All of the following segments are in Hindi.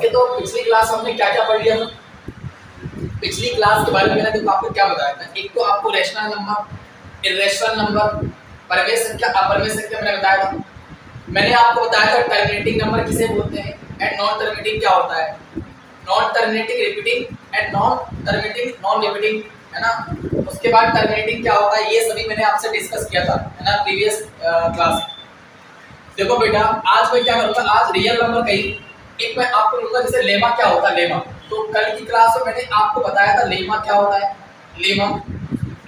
ओके, तो पिछली क्लास हमने क्या क्या पढ़ लिया था? पिछली क्लास के बारे में मैंने देखो आपको क्या बताया था। एक तो आपको रैशनल नंबर, इर्रेशनल नंबर, परिमेय संख्या, अपरिमेय संख्या मैंने बताया था। मैंने आपको बताया था टर्मिनेटिंग नंबर किसे बोलते हैं एंड नॉन टर्मिनेटिंग क्या होता है, non terminating repeating and non terminating non repeating, है ना। उसके बाद टर्मिनेटिंग क्या होता है, ये सभी मैंने आपसे डिस्कस किया था, है ना, प्रीवियस क्लास। देखो बेटा, आज मैं क्या करूँगा, आज रियल नंबर कहीं एक मैं आपको बोलूँगा जैसे लेमा क्या होता है, लेमा। तो कल की क्लास में मैंने आपको बताया था लेमा क्या होता है। लेमा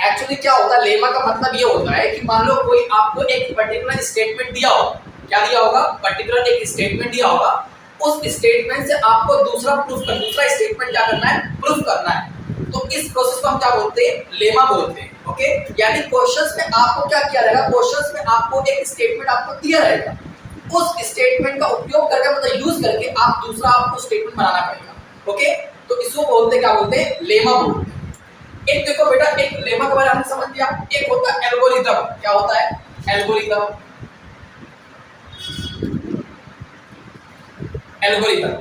एक्चुअली क्या होता है, लेमा का मतलब ये होता है कि मान लो कोई आपको एक पर्टिकुलर स्टेटमेंट दिया हो, क्या दिया होगा, पर्टिकुलर एक स्टेटमेंट दिया होगा, उस स्टेटमेंट से आपको दूसरा स्टेटमेंट क्या करना है, प्रूफ करना है। तो इस प्रोसेस को हम क्या बोलते हैं, लेमा बोलते हैं। ओके, यानी क्वेश्चंस में आपको क्या किया रहेगा, क्वेश्चंस में आपको एक स्टेटमेंट आपको दिया रहेगा, उस स्टेटमेंट का उपयोग करके मतलब यूज करके आप दूसरा आपको स्टेटमेंट बनाना पड़ेगा। ओके, तो इसको बोलते क्या बोलते हैं, लेमा बोलते हैं। एक देखो बेटा, एक लेमा के बारे में हमने समझ लिया, एक होता है एल्गोरिथम। क्या होता है, एल्गोरिथम। एल्गोरिथम,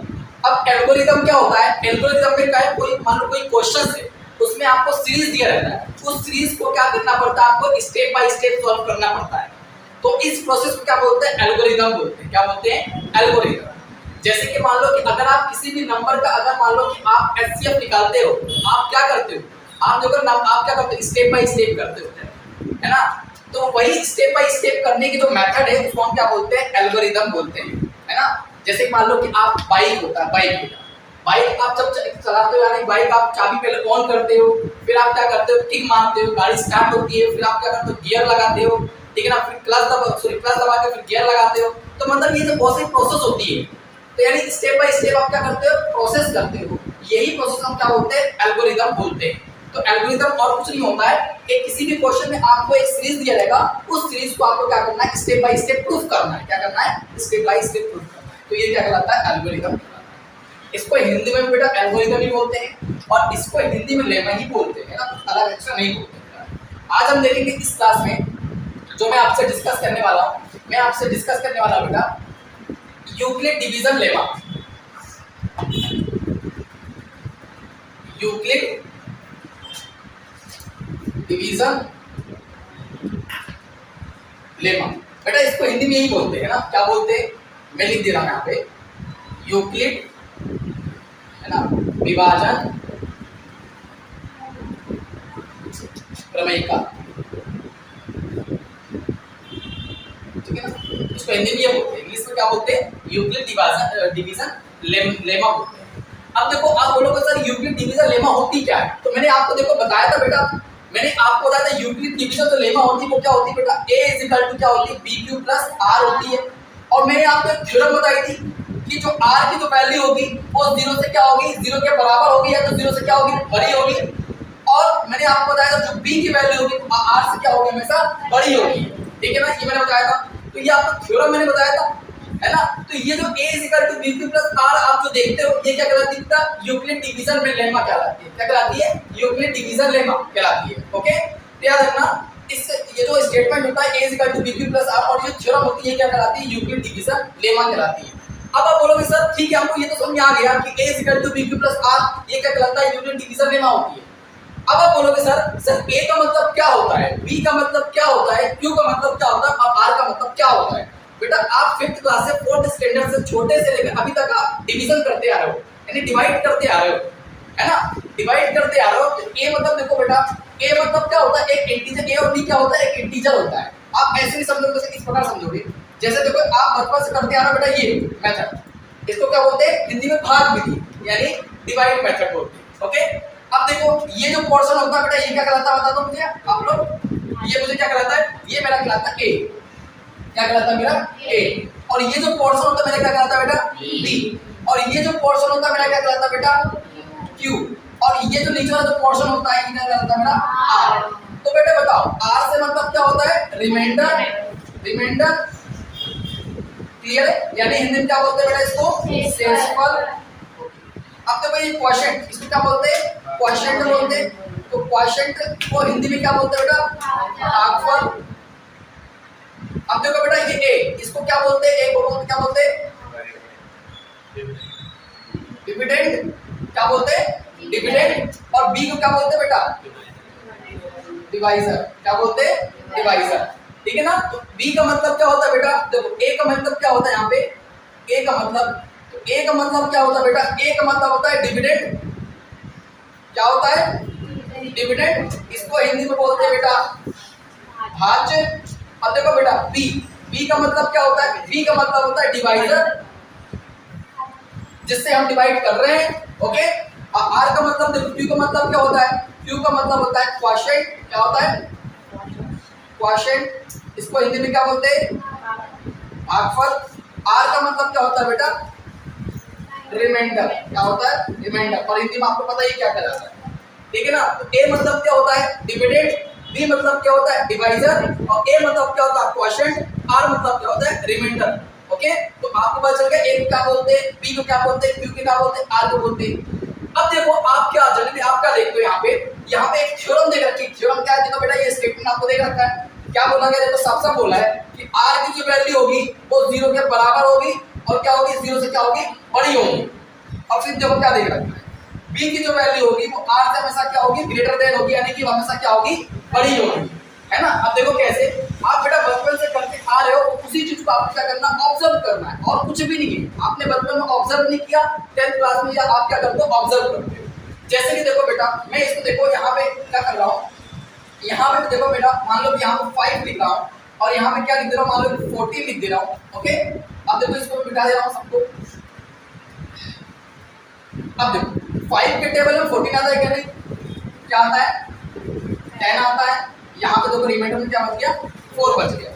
अब एल्गोरिथम क्या होता है, एल्गोरिथम में क्या है, कोई मान लो कोई क्वेश्चन है, उसमें आपको सीरीज दिया रहता है, उस सीरीज को क्या करना पड़ता है, आपको स्टेप बाय स्टेप सॉल्व करना पड़ता है। तो इस प्रोसेस को क्या बोलते हैं, एल्गोरिथम बोलते हैं। क्या बोलते हैं, एल्गोरिथम। जैसे कि मान लो कि अगर आप किसी भी नंबर का, अगर मान लो कि आप एचसीएफ निकालते हो, आप क्या करते हो, आप देखो आप क्या करते हो, स्टेप बाय स्टेप करते हो, है ना। तो वही स्टेप बाय स्टेप करने की जो मेथड है उसको हम क्या बोलते हैं, एल्गोरिथम बोलते हैं, है ना। जैसे मान लो कि आप बाइक होता है, बाइक आप जब चलाते हो, यानी बाइक आप चाबी पहले ऑन करते हो, फिर आप क्या करते हो, किक मारते हो, गाड़ी स्टार्ट होती है, फिर आप क्या करते हो, गियर लगाते हो, ठीक है ना, फिर क्लच दबा के फिर गियर लगाते हो। तो मतलब ये जो बहुत सी प्रोसेस होती है, तो यानी स्टेप बाय स्टेप आप क्या करते हो, प्रोसेस करते हो, यही प्रोसेस हम क्या बोलते हैं, एल्गोरिथम बोलते हैं। तो एल्गोरिथम और कुछ नहीं होता है कि किसी भी क्वेश्चन में आपको एक सीरीज दिया रहेगा, उस सीरीज को आपको क्या करना है, स्टेप बाय स्टेप प्रूफ करना है। क्या करना है, स्टेप बाय स्टेप प्रूफ करना है। तो ये क्या कहलाता है, एल्गोरिथम। इसको हिंदी में बेटा एल्गोरिथम ही बोलते हैं और इसको हिंदी में लेमा ही बोलते हैं, ना, कुछ अलग एक्स्ट्रा नहीं बोलते। आज हम देखेंगे इस क्लास में जो मैं आपसे डिस्कस करने वाला हूँ, मैं आपसे डिस्कस करने वाला हूँ बेटा Euclid division lemma. Euclid division lemma, बेटा इसको हिंदी में ही बोलते हैं ना, क्या बोलते हैं, मैं लिख दे रहा हूं यहाँ पे, यूक्लिड, है ना, विभाजन प्रमेयिका, ठीक है ना। इसको हिंदी में ये बोलते हैं, इंग्लिश में क्या बोलते हैं, यूक्लिड डिवीजन लेमा बोलते हैं। अब देखो आप बोलोगे सर यूक्लिड डिवीजन लेमा होती क्या है, तो मैंने आपको देखो बताया था बेटा, मैंने आपको बताया था यूक्लिड डिवीजन तो लेमा होती है, वो क्या होती है बेटा, a = क्या होती है, bq + r होती है। और मैंने आपको एक थ्योरम बताई थी कि जो r की जो वैल्यू होगी वो 0 से क्या होगी, 0 के बराबर होगी, या तो 0 से क्या होगी, बड़ी होगी। और मैंने आपको बताया था जो b की वैल्यू होगी r से क्या होगी, हमेशा बड़ी होगी, ठीक है ना, ये मैंने बताया था। तो ये आपको थ्योरम मैंने बताया था, है ना। तो ये जो a = bq + r आप जो देखते हो, ये क्या कहलाती है, यूक्लिड डिवीजन में लेमा कहलाती है। क्या कहलाती है, यूक्लिड डिवीजन लेमा कहलाती है। ओके, याद रखना, इस ये जो स्टेटमेंट होता है a = bq + r और ये थ्योरम होती है क्या कहलाती है, यूक्लिड डिवीजन लेमा कहलाती है। अब आप बोलोगे सर ठीक है, हमको ये तो समझ में आ गया कि a = bq + r ये क्या कहलाता है, यूक्लिड डिवीजन लेमा होती है। अब आप बोलोगे सर a का मतलब क्या होता है, b का मतलब क्या होता है, q का मतलब क्या होता है और r का मतलब क्या होता है। बेटा आप 5th क्लास से 4th स्टैंडर्ड से छोटे से लेकर अभी तक आप डिवीजन करते आ रहे हो, यानी डिवाइड करते आ रहे हो, है ना, डिवाइड करते आ रहे हो। तो a मतलब देखो बेटा, a मतलब क्या होता है, एक इंटीजर, a और b क्या होता है, एक इंटीजर होता है। आप ऐसे नहीं समझोगे, जैसे इस प्रकार समझोगे, जैसे देखो आप बचपन से करते आ रहे हो बेटा ये मेथड, इसको क्या बोलते हैं हिंदी में, भाग विधि, यानी डिवाइड मेथड बोलते हैं। ओके, अब देखो ये जो पोर्शन होता है बेटा, ये क्या कहलाता है, बता दो मुझे आप लोग, ये मुझे क्या कहलाता है, ये मेरा कहलाता है a, क्या कहलाता है मेरा a। और ये जो पोर्शन होता है मेरा क्या कहलाता है बेटा, b। और ये जो पोर्शन होता है मेरा क्या कहलाता है बेटा, q। और ये जो नीचे वाला जो पोर्शन होता है ये क्या कहलाता है मेरा, r। तो बेटा बताओ r से मतलब क्या होता है, रिमाइंडर, रिमाइंडर, क्लियर है, यानी हिंदी में क्या बोलते हैं बेटा इसको, शेषफल। अब देखो ये क्वोशिएंट, इसको क्या बोलते हैं, क्वोशिएंट बोलते हैं। तो क्वोशिएंट को हिंदी में क्या बोलते हैं बेटा, भागफल। अब देखो बेटा ये a, इसको क्या बोलते हैं, a को क्या बोलते हैं, डिविडेंड क्या बोलते हैं? डिविडेंड। और बी को क्या बोलते हैं बेटा? डिवाइजर। क्या बोलते हैं? डिवाइजर। ठीक है ना? तो बी का मतलब क्या होता है बेटा? देखो ए का मतलब क्या होता है यहाँ पे? ए का मतलब क्या होता है बेटा? ए का मतलब होता है डिविडेंड। क्या होता है? डिविडेंड। इसको हिंदी में बोलते हैं बेटा भाज्य। अब देखो बेटा बी का मतलब क्या होता है? बी का मतलब होता है डिवाइजर, जिससे हम डिवाइड कर रहे हैं। ओके। और आर का मतलब देखो, क्यू का मतलब क्या होता है? क्यू का मतलब होता है क्वोशिएंट। क्या होता है? क्वोशिएंट। इसको हिंदी में क्या बोलते हैं? भागफल। आर का मतलब क्या होता है बेटा? रिमाइंडर। क्या होता है? रिमाइंडर। और हिंदी में आपको पता ही क्या कहलाता है। ठीक है ना? तो ए मतलब क्या होता है? डिविडेंड। बी मतलब क्या होता है? डिवाइजर। और ए मतलब क्या होता है? क्वोशिएंट। आर मतलब क्या होता है? रिमाइंडर। ओके। तो आपको पता चल गया ए को क्या बोलते हैं, बी को क्या बोलते हैं, क्यू को क्या बोलते हैं, आर को बोलते हैं। अब देखो आप क्या जनरली आप क्या देखते हो यहाँ पे एक थ्योरम दे रखी है। थ्योरम क्या है? देखो बेटा ये स्टेटमेंट आपको दे रखा है। क्या बोला गया? देखो साफ साफ बोला है कि आर की जो वैल्यू होगी वो 0 के बराबर होगी और क्या होगी? 0 से क्या होगी? बड़ी होगी। और फिर देखो क्या दे रखा है? बी की जो वैल्यू होगी वो आर से हमेशा क्या होगी? ग्रेटर देन होगी, यानी कि हमेशा क्या होगी? बड़ी होगी। है ना? अब देखो कैसे आप बेटा बचपन से करते आ रहे हो, उसी चीज को आपको क्या करना? ऑब्जर्व करना है और कुछ भी नहीं है। आपने बचपन में ऑब्जर्व नहीं किया, 10th क्लास में या आप क्या करते हो? ऑब्जर्व करते हो। जैसे कि देखो बेटा मैं इसको देखो यहाँ पे क्या कर रहा हूँ, यहाँ पे देखो बेटा मान लो कि यहाँ पे 5 लिख रहा हूँ और यहाँ पे क्या लिख दे रहा हूँ? मान लो 14 लिख दे रहा हूँ। ओके। अब देखो इसको मिटा दे रहा हूँ सबको। अब देखो 5 के टेबल में 14 आता है क्या? नहीं। क्या आता है? 10 आता है। यहाँ पे देखो रिमाइंडर में क्या बच गया? 4 बच गया।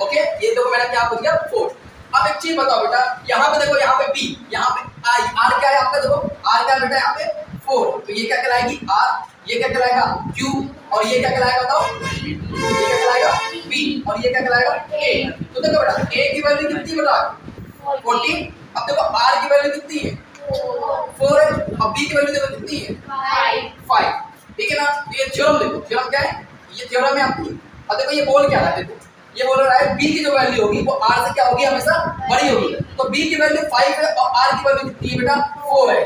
ओके। ये देखो मेरा क्या बच गया? 4। अब एक चीज बताओ बेटा, यहाँ पे देखो, यहाँ पे बी, यहाँ पे आई, आर क्या है आपका? देखो आर क्या है बेटा? यहाँ पे 4। तो ये क्या कहलाएगी? आर। ये क्या कहलाएगा? क्यू। और ये क्या कहलाएगा बताओ? ये क्या कहलाएगा? बी। और ये क्या कहलाएगा? ए। तो देखो बेटा ए की वैल्यू कितनी बेटा? 14। अब देखो आर की वैल्यू कितनी है? 4 है। अब बी की वैल्यू देखो कितनी है? 5। ठीक है ना? तो ये थ्योरम देखो, थ्योरम क्या है? ये थ्योरम है आपकी। अब देखो ये बोल क्या रहा है? देखो ये बोल रहा है बी की जो वैल्यू होगी वो आर से क्या होगी? हमेशा बड़ी होगी। तो बी की वैल्यू 5 है और आर की वैल्यू कितनी है बेटा? 4 है।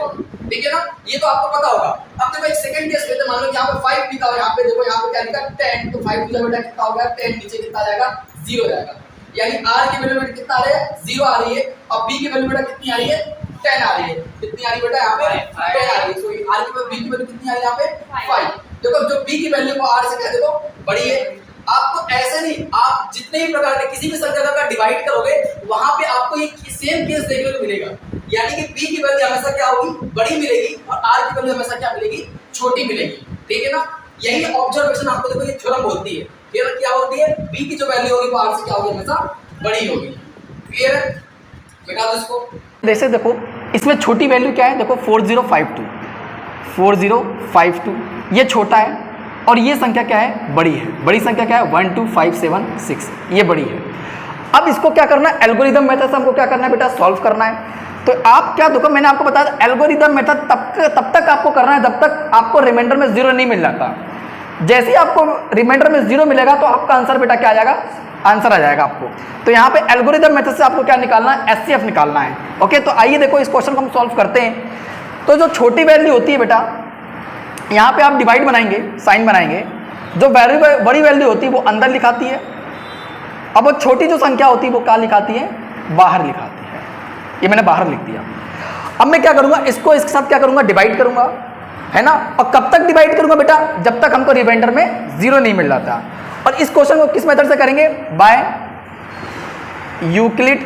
ठीक है ना? ये तो आपको पता होगा। अब देखो एक सेकंड केस लेते हैं, मान लो यहाँ पे 5 लिखा हो, यहाँ पे देखो यहाँ पे क्या लिखा? 10। तो 5 की बेटा कितना होगा? 10। नीचे कितना आ जाएगा? 0 जाएगा। यानी आर की वैल्यू बेटा कितना आ रही है? 0 आ रही है। और बी की वैल्यू बेटा कितनी आ रही है? 10 आ रही है। कितनी आ रही है बेटा? यहाँ पे 10 आ रही है। सो आर की वैल्यू, बी की वैल्यू कितनी आ रही है यहाँ पे? 5। देखो जो बी की वैल्यू को आर से क्या देखो बड़ी है। आपको ऐसे नहीं, आप जितने भी प्रकार के किसी भी संख्या का डिवाइड करोगे वहां पे आपको ये सेम केस देखने को मिलेगा। यानी कि बी की वैल्यू हमेशा क्या होगी? बड़ी मिलेगी और आर की वैल्यू हमेशा क्या मिलेगी? छोटी मिलेगी। ठीक है ना? यही ऑब्जर्वेशन आपको देखो ये थ्योरम बोलती है। थ्योरम क्या होती है? बी की जो वैल्यू होगी वो आर से क्या होगी? हमेशा बड़ी होगी। क्लियर है? बेटा दो इसको जैसे देखो इसमें छोटी वैल्यू क्या है? देखो 4052, 4052 ये छोटा है और ये संख्या क्या है? बड़ी है। बड़ी संख्या क्या है? 12576, ये बड़ी है। अब इसको क्या करना है? एल्गोरिदम मेथड से हमको क्या करना है बेटा? सॉल्व करना है। तो आप क्या देखो मैंने आपको बताया एल्गोरिदम मेथड तब तक आपको करना है जब तक आपको रिमाइंडर में 0 नहीं मिल जाता। जैसे ही आपको रिमाइंडर में 0 मिलेगा तो आपका आंसर बेटा क्या आ जाएगा? आंसर आ जाएगा आपको। तो यहाँ पे एल्गोरिदम मेथड से आपको क्या निकालना है? एचसीएफ निकालना है। ओके। तो आइए देखो इस क्वेश्चन को हम सॉल्व करते हैं। तो जो छोटी वैल्यू होती है बेटा, यहाँ पे आप डिवाइड बनाएंगे, साइन बनाएंगे। जो बड़ी वैल्यू होती है वो अंदर लिखाती है। अब वो छोटी जो संख्या होती है वो क्या लिखाती है? बाहर लिखाती है। ये मैंने बाहर लिख दिया। अब मैं क्या करूंगा? इसको इसके साथ क्या करूंगा? डिवाइड करूंगा, है ना? और कब तक डिवाइड करूंगा बेटा? जब तक हमको रिमाइंडर में 0 नहीं मिल रहा था। और इस क्वेश्चन को किस मेथड से करेंगे? By Euclid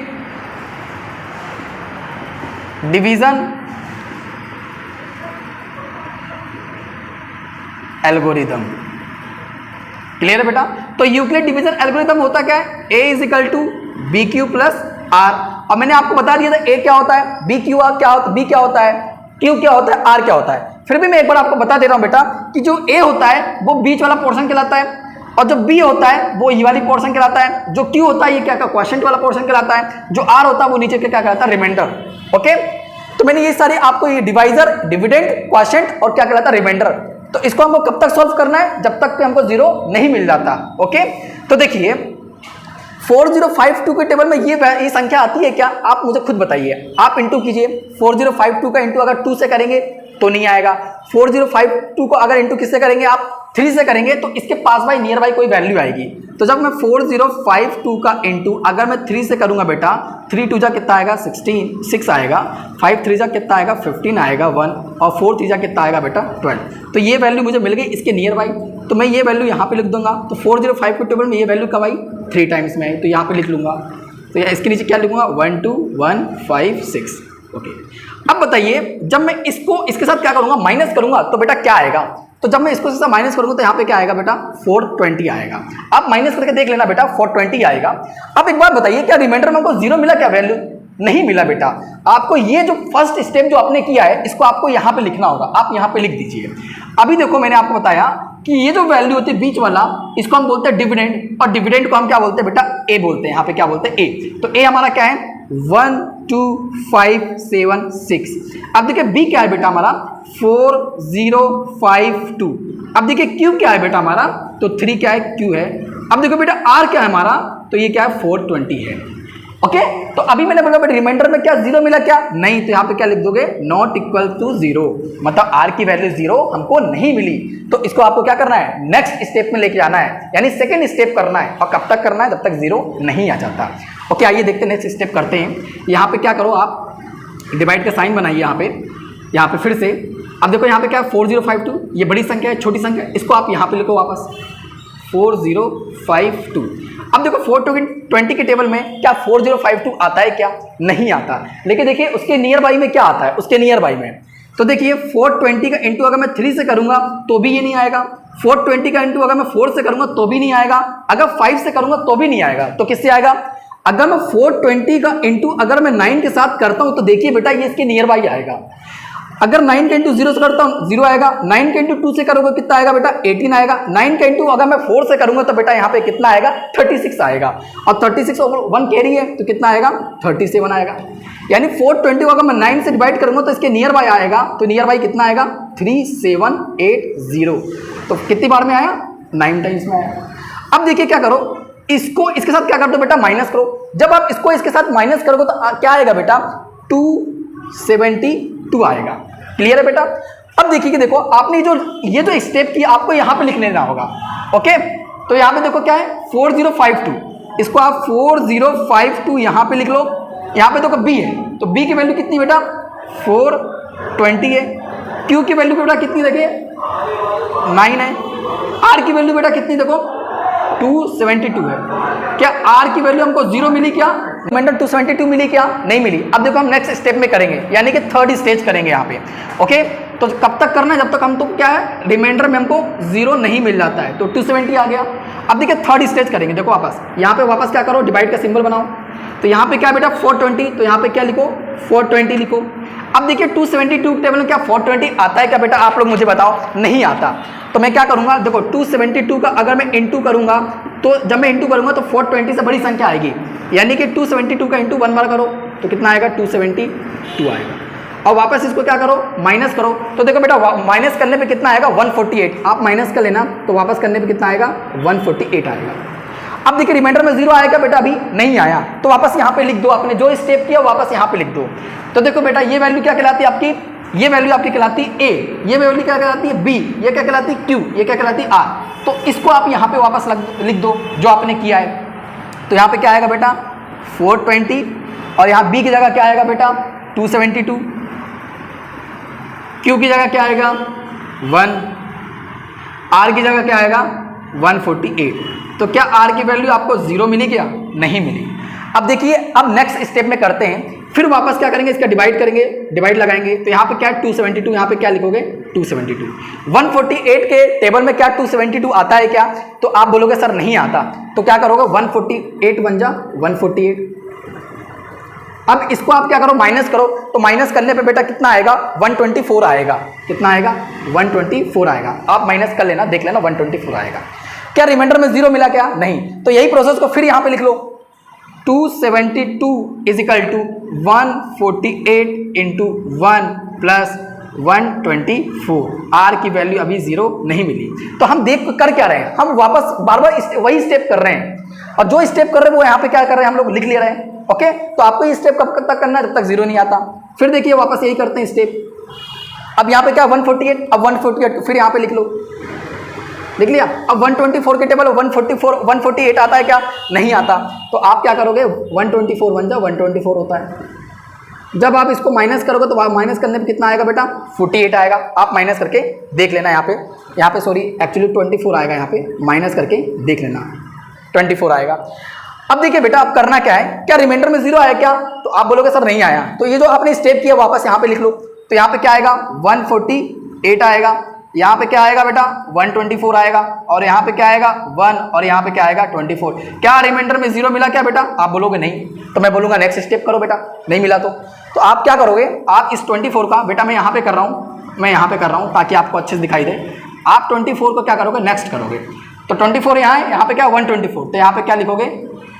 division algorithm. Clear है बेटा? तो यूक्लिड डिवीजन एल्गोरिदम होता क्या है? a is equal to B Q plus R. और मैंने आपको बता दिया था a क्या होता है, b क्यू आर क्या होता है, b क्या होता है, q क्या होता है, r क्या होता है। फिर भी मैं एक बार आपको बता दे रहा हूं बेटा कि जो a होता है वो बीच वाला पोर्शन कहलाता है और जो b होता है वो ये वाली पोर्शन कहलाता है। जो q होता है ये क्या क्वोशिएंट वाला पोर्शन कहलाता है। जो r होता है वो नीचे के क्या कहलाता है? रिमाइंडर। ओके। तो मैंने ये सारे आपको ये डिवाइजर, डिविडेंड, क्वोशिएंट और क्या कहलाता है? रिमाइंडर। तो इसको हमको कब तक सॉल्व करना है? जब तक कि हमको 0 नहीं मिल जाता। ओके। तो देखिए 4052 के टेबल में ये संख्या आती है क्या, आप मुझे खुद बताइए। आप इंटू कीजिए, 4052 का इंटू अगर 2 से करेंगे तो नहीं आएगा। 4052 को अगर इंटू किससे करेंगे, आप 3 से करेंगे तो इसके पास बाई नियर बाई कोई वैल्यू आएगी। तो जब मैं 4052 का इंटू अगर मैं 3 से करूंगा बेटा, 3 2 जा कितना आएगा 6 आएगा, 5 3 जा कितना आएगा 15 आएगा 1, और 4 3 जा कितना आएगा बेटा 12। तो ये वैल्यू मुझे मिल गई इसके नियर बाई, तो मैं ये वैल्यू यहाँ पे लिख दूंगा। तो 405 के टेबल में ये वैल्यू कब आई, 3 टाइम्स में आई, तो यहाँ पे लिख लूंगा। तो इसके नीचे क्या लिखूंगा 1 2 1 5 6। ओके, अब बताइए जब मैं इसको इसके साथ क्या करूंगा, माइनस करूंगा तो बेटा क्या आएगा। तो जब मैं इसको इससे माइनस करूंगा तो यहाँ पे क्या आएगा बेटा 420 आएगा। आप माइनस करके देख लेना बेटा 420 आएगा। अब एक बात बताइए, क्या रिमाइंडर में हमको 0 मिला क्या वैल्यू, नहीं मिला बेटा। आपको ये जो फर्स्ट स्टेप जो आपने किया है इसको आपको यहाँ पे लिखना होगा, आप यहाँ पे लिख दीजिए। अभी देखो मैंने आपको बताया कि ये जो वैल्यू होती है बीच वाला, इसको हम बोलते हैं डिविडेंड, और डिविडेंड को हम क्या बोलते हैं बेटा, ए बोलते हैं। यहाँ पे क्या बोलते हैं, ए। तो ए हमारा क्या है 1 2 5 7 6। अब देखिए बी क्या है बेटा हमारा 4052। अब देखिए क्यू क्या है बेटा हमारा, तो 3 क्या है क्यू है। अब देखो बेटा आर क्या है हमारा, तो ये क्या है 420 है। ओके, तो अभी मैंने बोला बेटा रिमाइंडर में क्या 0 मिला क्या, नहीं। तो यहाँ पे क्या लिख दोगे नॉट इक्वल टू 0, मतलब आर की वैल्यू 0 हमको नहीं मिली। तो इसको आपको क्या करना है, नेक्स्ट स्टेप में लेके आना है, यानी सेकेंड स्टेप करना है। और कब तक करना है, जब तक 0 नहीं आ जाता। ओके, आइए देखते हैं नेक्स्ट स्टेप करते हैं। यहाँ पे क्या करो, आप डिवाइड का साइन बनाइए यहाँ पे फिर से। अब देखो यहाँ पे क्या है 4052, ये बड़ी संख्या है छोटी संख्या है, इसको आप यहाँ पे लिखो वापस 4052। अब देखो 420 के टेबल में क्या 4052 आता है क्या, नहीं आता। लेकिन देखिए उसके नियर बाई में क्या आता है, उसके नियर बाई में तो देखिए 420 का इंटू अगर मैं 3 से करूंगा तो भी ये नहीं आएगा। 420 का इंटू अगर मैं 4 से करूंगा तो भी नहीं आएगा। अगर 5 से करूंगा तो भी नहीं आएगा। तो किससे आएगा, अगर मैं 420 का इंटू अगर मैं 9 के साथ करता हूं तो देखिए बेटा ये इसके नियर बाई आएगा। अगर 9 के इंटू 0 से करता हूं 0 आएगा। 9 के इंटू 2 से करोगे कितना आएगा बेटा 18 आएगा। 9 के इंटू अगर मैं 4 से करूंगा तो बेटा यहाँ पे कितना आएगा 36 आएगा। और 36 ओवर 1 कैरी है तो कितना आएगा 37 आएगा। यानी 420 को अगर मैं 9 से डिवाइड करूंगा तो इसके नियर बाई आएगा। तो नियर बाई कितना आएगा 3780। तो कितनी बार में आया 9 टाइम्स में आया। अब देखिए क्या करो, इसको इसके साथ क्या कर दो बेटा माइनस करो। जब आप इसको इसके साथ माइनस करोगे तो क्या आएगा बेटा 272 आएगा। क्लियर है बेटा। अब देखिए कि देखो आपने ये जो स्टेप किया आपको यहाँ पे लिख लेना होगा। ओके, तो यहाँ पे देखो क्या है 4052, इसको आप 4052 यहाँ पे लिख लो। यहाँ पे देखो बी है तो बी की वैल्यू कितनी बेटा 420 है। क्यू की वैल्यू बेटा कितनी देखिए 9 है। आर की वैल्यू बेटा कितनी देखो 272 है। क्या आर की वैल्यू हमको 0 मिली क्या, रिमाइंडर 272 मिली क्या, नहीं मिली। अब देखो हम नेक्स्ट स्टेप में करेंगे, यानी कि थर्ड स्टेज करेंगे यहाँ पे। ओके, तो कब तक करना है, जब तक हम तो क्या है रिमाइंडर में हमको 0 नहीं मिल जाता है। तो 270 आ गया। अब देखिए थर्ड स्टेज करेंगे। देखो वापस यहाँ पे वापस क्या करो डिवाइड का सिंबल बनाओ। तो यहाँ पे क्या बेटा 420, तो यहाँ पे क्या लिखो 420 लिखो। अब देखिए 272 टेबल में क्या 420 आता है क्या बेटा, आप लोग मुझे बताओ, नहीं आता। तो मैं क्या करूंगा, देखो 272 का अगर मैं इंटू करूंगा तो जब मैं इंटू करूंगा तो 420 से बड़ी संख्या आएगी। यानी कि 272 का इंटू 1 बार करो तो कितना आएगा 272 आएगा। और वापस इसको क्या करो माइनस करो। तो देखो बेटा माइनस करने पे कितना आएगा 148। आप माइनस कर लेना तो वापस करने पे कितना आएगा 148 आएगा। अब देखिए रिमाइंडर में 0 आएगा बेटा, अभी नहीं आया। तो वापस यहाँ पे लिख दो, आपने जो स्टेप किया वापस यहाँ पे लिख दो। तो देखो बेटा ये वैल्यू क्या कहलाती है आपकी, ये वैल्यू आपकी कहलाती है ए, ये वैल्यू क्या कहलाती है बी, ये क्या कहलाती है क्यू, ये क्या कहलाती है आर। तो इसको आप यहाँ पे वापस लिख दो जो आपने किया है। तो यहाँ पे क्या आएगा बेटा 420 और यहाँ बी की जगह क्या आएगा बेटा 272, क्यू की जगह क्या आएगा 1, आर की जगह क्या आएगा 148। तो क्या आर की वैल्यू आपको 0 मिली क्या, नहीं मिली। अब देखिए अब नेक्स्ट स्टेप में करते हैं। फिर वापस क्या करेंगे, इसका डिवाइड करेंगे, डिवाइड लगाएंगे। तो यहाँ पे क्या 272, यहाँ पे क्या लिखोगे 272। 148 के टेबल में क्या 272 आता है क्या, तो आप बोलोगे सर नहीं आता। तो क्या करोगे 148 बन जा 148। अब इसको आप क्या करो माइनस करो। तो माइनस करने पे बेटा कितना आएगा 124 आएगा। कितना आएगा 124 आएगा। आप माइनस कर लेना, देख लेना 124 आएगा। क्या रिमाइंडर में 0 मिला क्या, नहीं। तो यही प्रोसेस को फिर यहाँ पे लिख लो 272 is equal to 148 into 1 plus 124। R की वैल्यू अभी 0 नहीं मिली। तो हम देख कर क्या रहे हैं, हम वापस बार बार वही स्टेप कर रहे हैं। और जो स्टेप कर रहे हैं वो यहाँ पे क्या कर रहे हैं, हम लोग लिख ले रहे हैं। ओके, तो आपको ये स्टेप कब तक करना है, जब तक 0 नहीं आता। फिर देखिए वापस यही करते हैं स्टेप। अब यहाँ पे क्या 148, अब 148 फिर यहाँ पे लिख लो, लिख लिया। अब 124 के टेबल 148 आता है क्या, नहीं आता। तो आप क्या करोगे, 124 बन जाओ, 124 होता है। जब आप इसको माइनस करोगे तो माइनस करने पे कितना आएगा बेटा, 48 आएगा। आप माइनस करके देख लेना, यहाँ पे सॉरी एक्चुअली 24 आएगा, यहाँ पे माइनस करके देख लेना, 24 आएगा। अब देखिए बेटा, अब करना क्या है, क्या रिमाइंडर में 0 आया क्या, तो आप बोलोगे सर नहीं आया। तो ये जो आपने स्टेप किया वापस यहाँ पे लिख लो। तो यहाँ पे क्या आएगा, 148 आएगा, यहाँ पे क्या आएगा बेटा 124 आएगा, और यहाँ पे क्या आएगा 1, और यहाँ पे क्या आएगा 24। क्या रिमाइंडर में 0 मिला क्या बेटा, आप बोलोगे नहीं। तो मैं बोलूँगा नेक्स्ट स्टेप करो बेटा, नहीं मिला तो आप क्या करोगे, आप इस 24 का बेटा मैं यहाँ पे कर रहा हूँ, मैं यहाँ पे कर रहा हूँ ताकि आपको अच्छे से दिखाई दे। आप 24 को क्या करोगे, नेक्स्ट करोगे। तो 24 यहाँ है, यहाँ पे क्या 124, तो यहाँ पे क्या लिखोगे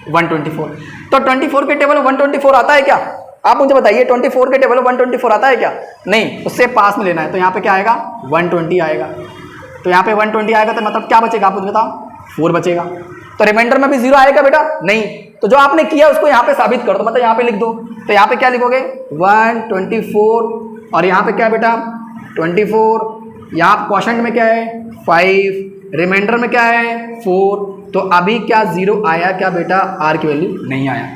124। तो 24 के टेबल 124 आता है क्या, आप मुझे बताइए, 24 के टेबल 124 आता है क्या, नहीं, उससे पास में लेना है। तो यहाँ पे क्या आएगा 120 आएगा। तो यहाँ पे 120 आएगा तो मतलब क्या बचेगा, आप मुझे बताओ, 4 बचेगा। तो रिमाइंडर में भी 0 आएगा बेटा, नहीं। तो जो आपने किया उसको यहाँ पे साबित कर दो, मतलब यहाँ पे लिख दो। तो यहाँ पे क्या लिखोगे 124, और यहाँ पे क्या बेटा 24, यहाँ क्वोशंट में क्या है 5, रिमाइंडर में क्या है 4। तो अभी क्या 0 आया क्या बेटा, आर की वैल्यू नहीं आया।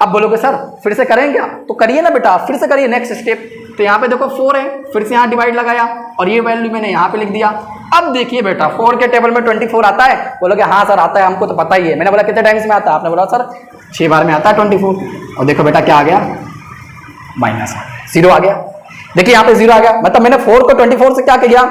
अब बोलोगे सर फिर से करें क्या, तो करिए ना बेटा, फिर से करिए नेक्स्ट स्टेप। तो यहाँ पे देखो 4 है, फिर से यहाँ डिवाइड लगाया और ये वैल्यू मैंने यहाँ पे लिख दिया। अब देखिए बेटा 4 के टेबल में 24 आता है, बोलोगे हाँ सर आता है, हमको तो पता ही है। मैंने बोला कितने टाइम्स में आता है, आपने बोला सर 6 बार में आता है 24। और देखो बेटा क्या आ गया, माइनस 0 आ गया। देखिए यहाँ पे 0 आ गया, मतलब मैंने 4 को 24 से क्या किया,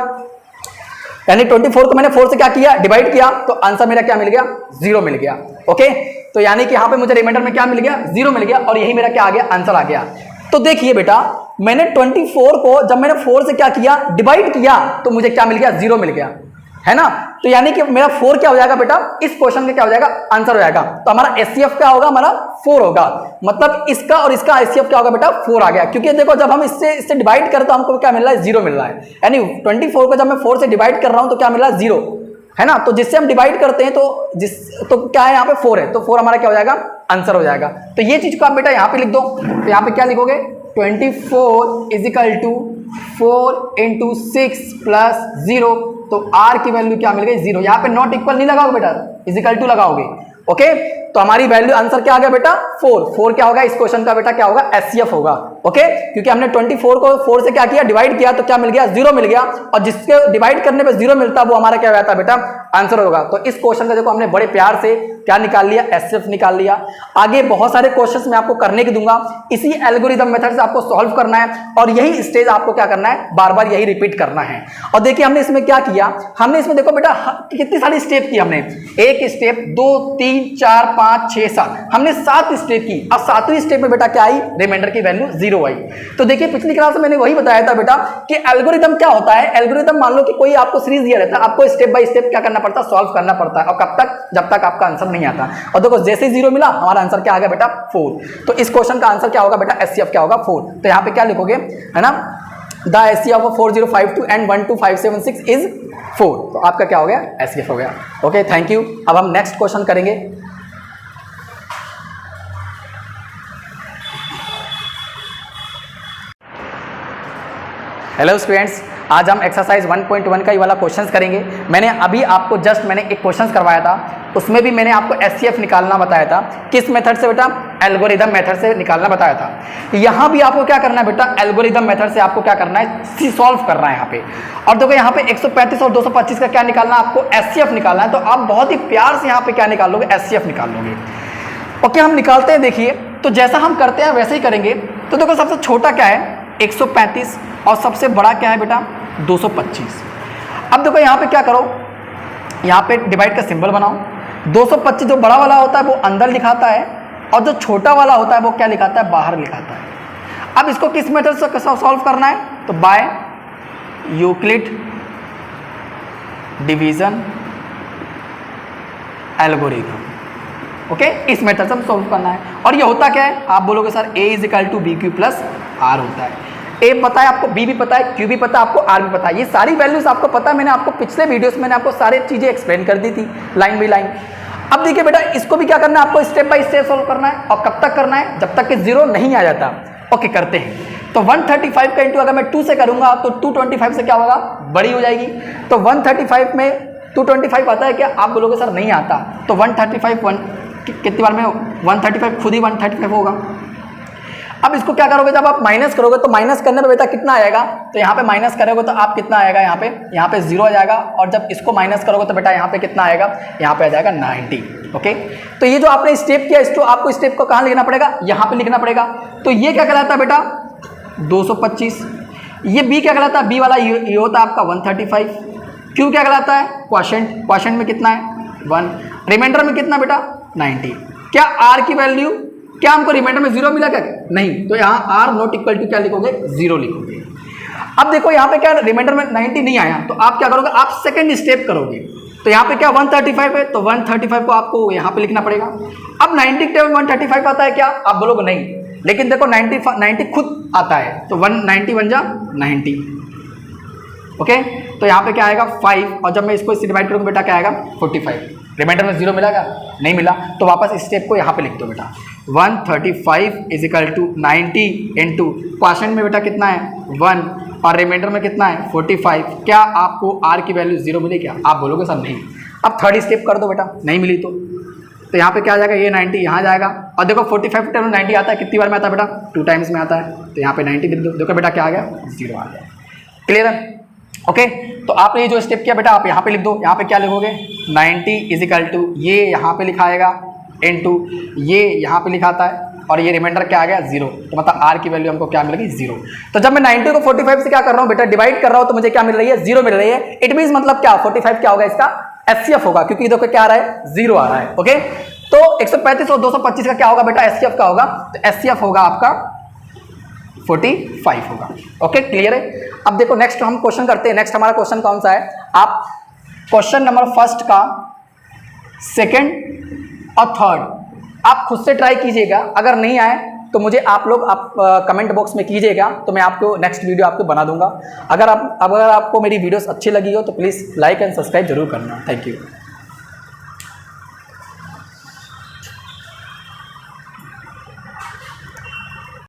यानी 24 को मैंने 4 से क्या किया, डिवाइड किया, तो आंसर मेरा क्या मिल गया 0 मिल गया। ओके, तो यानी कि यहाँ पे मुझे रिमाइंडर में क्या मिल गया 0 मिल गया, और यही मेरा क्या आ गया, आंसर आ गया। तो देखिए बेटा मैंने 24 को जब मैंने 4 से क्या किया, डिवाइड किया, तो मुझे क्या मिल गया 0 मिल गया, है ना। तो यानी कि मेरा 4 क्या हो जाएगा बेटा, इस क्वेश्चन का क्या हो जाएगा, आंसर हो जाएगा। तो हमारा एचसीएफ क्या होगा, हमारा 4 होगा, मतलब इसका और इसका एचसीएफ क्या होगा बेटा 4 आ गया। क्योंकि देखो जब हम इससे डिवाइड करते हैं तो हमको क्या मिल रहा है 0 मिल रहा है, यानी 24 को जब मैं 4 से डिवाइड कर रहा हूं तो क्या मिल रहा है 0, है ना। तो जिससे हम डिवाइड करते हैं तो क्या है यहाँ पे 4 है, तो 4 हमारा क्या हो जाएगा, आंसर हो जाएगा। तो ये चीज को आप बेटा यहाँ पे लिख दो। तो यहाँ पे क्या लिखोगे 24 इजिकल टू 4 इंटू 6 प्लस 0, तो r की वैल्यू क्या मिल गई 0। यहाँ पे नॉट इक्वल नहीं लगाओगे बेटा, इजिकल टू लगाओगे। ओके, तो हमारी वैल्यू आंसर क्या आ गया बेटा 4 क्या होगा, इस क्वेश्चन का बेटा क्या होगा, एचसीएफ होगा। ओके, क्योंकि हमने 24 को 4 से क्या किया, डिवाइड किया, तो क्या मिल गया 0 मिल गया, और जिसके डिवाइड करने पे 0 मिलता वो हमारा क्या रहता बेटा, आंसर होगा। तो इस क्वेश्चन का देखो हमने बड़े प्यार से क्या निकाल लिया, एचसीएफ निकाल लिया। आगे बहुत सारे क्वेश्चंस मैं आपको करने की दूंगा, इसी एल्गोरिथम मेथड से आपको सॉल्व करना है, और यही स्टेज आपको क्या करना है, बार बार यही रिपीट करना है। और देखिए हमने इसमें क्या किया, हमने इसमें देखो बेटा कितनी सारी स्टेप की हमने, 1 स्टेप 2 3 4 5 6 7, हमने 7 स्टेप की। अब 7वीं स्टेप में बेटा क्या आई, रिमाइंडर की वैल्यू 0 आई। तो देखिए पिछली क्लास में मैंने वही बताया था बेटा कि एल्गोरिथम क्या होता है। एल्गोरिथम मान लो कि कोई आपको सीरीज दिया रहता है, आपको स्टेप बाय स्टेप क्या करना पड़ता है, सॉल्व करना पड़ता है, और कब तक, जब तक आपका आंसर नहीं आता। और देखो जैसे 0 मिला हमारा आंसर क्या आ गया बेटा 4। तो इस क्वेश्चन का आंसर क्या होगा बेटा, एचसीएफ क्या होगा 4। तो यहाँ पे क्या लिखोगे, है ना, the HCF of 4052 and 12576 is 4। तो आपका क्या हो गया, एचसीएफ हो गया। Okay, thank you. अब हम नेक्स्ट क्वेश्चन करेंगे। हेलो स्टूडेंट्स, आज हम एक्सरसाइज 1.1 का ये वाला क्वेश्चंस करेंगे। मैंने अभी आपको जस्ट मैंने एक क्वेश्चंस करवाया था, उसमें भी मैंने आपको एचसीएफ निकालना बताया था। किस मेथड से बेटा, एल्गोरिदम मेथड से निकालना बताया था। यहाँ भी आपको क्या करना है बेटा, एल्गोरिदम मेथड से आपको क्या करना है, सॉल्व करना है यहाँ पे। और देखो यहाँ पे 135 और 225 का क्या निकालना है, आपको एचसीएफ निकालना है। तो आप बहुत ही प्यार से यहाँ पे क्या निकाल लोगे, एचसीएफ निकाल लोगे। ओके, हम निकालते हैं। देखिए तो जैसा हम करते हैं वैसे ही करेंगे। तो देखो सबसे छोटा क्या है 135, और सबसे बड़ा क्या है बेटा 225। अब देखो यहाँ पे क्या करो, यहाँ पे डिवाइड का सिंबल बनाओ। 225 जो बड़ा वाला होता है वो अंदर लिखाता है, और जो छोटा वाला होता है वो क्या लिखाता है, बाहर लिखाता है। अब इसको किस मेथड से सॉल्व करना है, तो by Euclid division algorithm. Okay, इस मेथड से हम सॉल्व करना है। और ये होता क्या है, आप बोलोगे sir a is equal to B Q plus R होता है। ए पता है आपको, बी भी पता है, क्यू भी पता है आपको, आर भी पता है। ये सारी वैल्यूज आपको पता है, मैंने आपको पिछले वीडियोस में मैंने आपको सारी चीजें एक्सप्लेन कर दी थी लाइन बाई लाइन। अब देखिए बेटा, इसको भी क्या करना है आपको, स्टेप बाय स्टेप सोल्व करना है। और कब तक करना है, जब तक कि 0 नहीं आ जाता। ओके, करते हैं। तो 135 का इंटू अगर मैं 2 से करूंगा तो 225 से क्या होगा, बड़ी हो जाएगी। तो 135 में 225 आता है क्या, आप बोलोगे सर नहीं आता। तो 135 कितनी बार में 135 खुद ही 135 होगा। अब इसको क्या करोगे, जब आप माइनस करोगे तो माइनस करने पे बेटा कितना आएगा, तो यहाँ पे माइनस करोगे तो आप कितना आएगा, यहाँ पे 0 आ जाएगा। और जब इसको माइनस करोगे तो बेटा यहाँ पे कितना आएगा, यहाँ पे आ जाएगा 90। ओके, तो ये जो आपने स्टेप किया, इसको आपको स्टेप को कहाँ लिखना पड़ेगा, यहाँ पे लिखना पड़ेगा। तो ये क्या कहलाता है बेटा 225। ये बी क्या कहलाता है, बी वाला ये होता है आपका 135। क्यू क्या कहलाता है, क्वोशेंट। क्वोशेंट में कितना है 1, रिमाइंडर में कितना बेटा 90। क्या आर की वैल्यू, क्या हमको रिमाइंडर में 0 मिला क्या, नहीं। तो यहाँ आर नॉट इक्वल टू क्या लिखोगे, 0 लिखोगे। अब देखो यहाँ पे क्या रिमाइंडर में 90 नहीं आया, तो आप क्या करोगे, आप सेकंड स्टेप करोगे। तो यहाँ पे क्या 135 है, तो 135 को आपको यहाँ पे लिखना पड़ेगा। अब 90 के टाइम 135 आता है क्या, आप बोलोगे नहीं, लेकिन देखो 90 खुद आता है। तो 190 बन जा 90। ओके, तो यहाँ पे क्या आएगा 5, और जब मैं इसको इससे डिवाइड करूँगा बेटा क्या आएगा 45। रिमाइंडर में 0 मिला क्या, नहीं मिला। तो वापस इस स्टेप को यहाँ पे लिख दो बेटा, 135 is equal to 90 into quotient में बेटा कितना है 1 और रिमाइंडर में कितना है 45। क्या आपको आर की वैल्यू 0 मिली क्या, आप बोलोगे सर नहीं। अब थर्ड स्टेप कर दो बेटा, नहीं मिली तो यहाँ पे क्या आ जाएगा, ये 90 यहाँ जाएगा। और देखो 45 टाइम 90 आता है, कितनी बार में आता है बेटा 2 टाइम्स में आता है। तो यहाँ पे 90 लिख दो, देखो बेटा क्या आ गया 0 आ गया। क्लियर है। ओके, तो आपने ये जो स्टेप किया बेटा आप यहाँ पे लिख दो। यहाँ पे क्या लिखोगे 90 इज इक्वल टू ये यहाँ पे लिखा आएगा इनटू ये यहाँ पे लिखा आता है, और ये रिमाइंडर क्या आ गया 0। तो मतलब आर की वैल्यू हमको क्या मिलेगी 0। तो जब मैं 90 को 45 से क्या कर रहा हूँ बेटा डिवाइड कर रहा हूँ, तो मुझे क्या मिल रही है 0 मिल रही है। इट मीन्स मतलब क्या 45 क्या होगा इसका एचसीएफ होगा, क्योंकि देखो क्या आ रहा है 0 आ रहा है। ओके, तो 135 और 225 का क्या होगा बेटा एचसीएफ का होगा, तो एचसीएफ होगा आपका 45 होगा। ओके, क्लियर है। अब देखो नेक्स्ट हम क्वेश्चन करते हैं। नेक्स्ट हमारा क्वेश्चन कौन सा है, आप क्वेश्चन नंबर फर्स्ट का सेकंड और थर्ड आप खुद से ट्राई कीजिएगा। अगर नहीं आए तो मुझे आप लोग कमेंट बॉक्स में कीजिएगा, तो मैं आपको नेक्स्ट वीडियो आपको बना दूंगा। अगर आपको मेरी वीडियोस अच्छी लगी हो तो प्लीज़ लाइक एंड सब्सक्राइब जरूर करना। Thank you.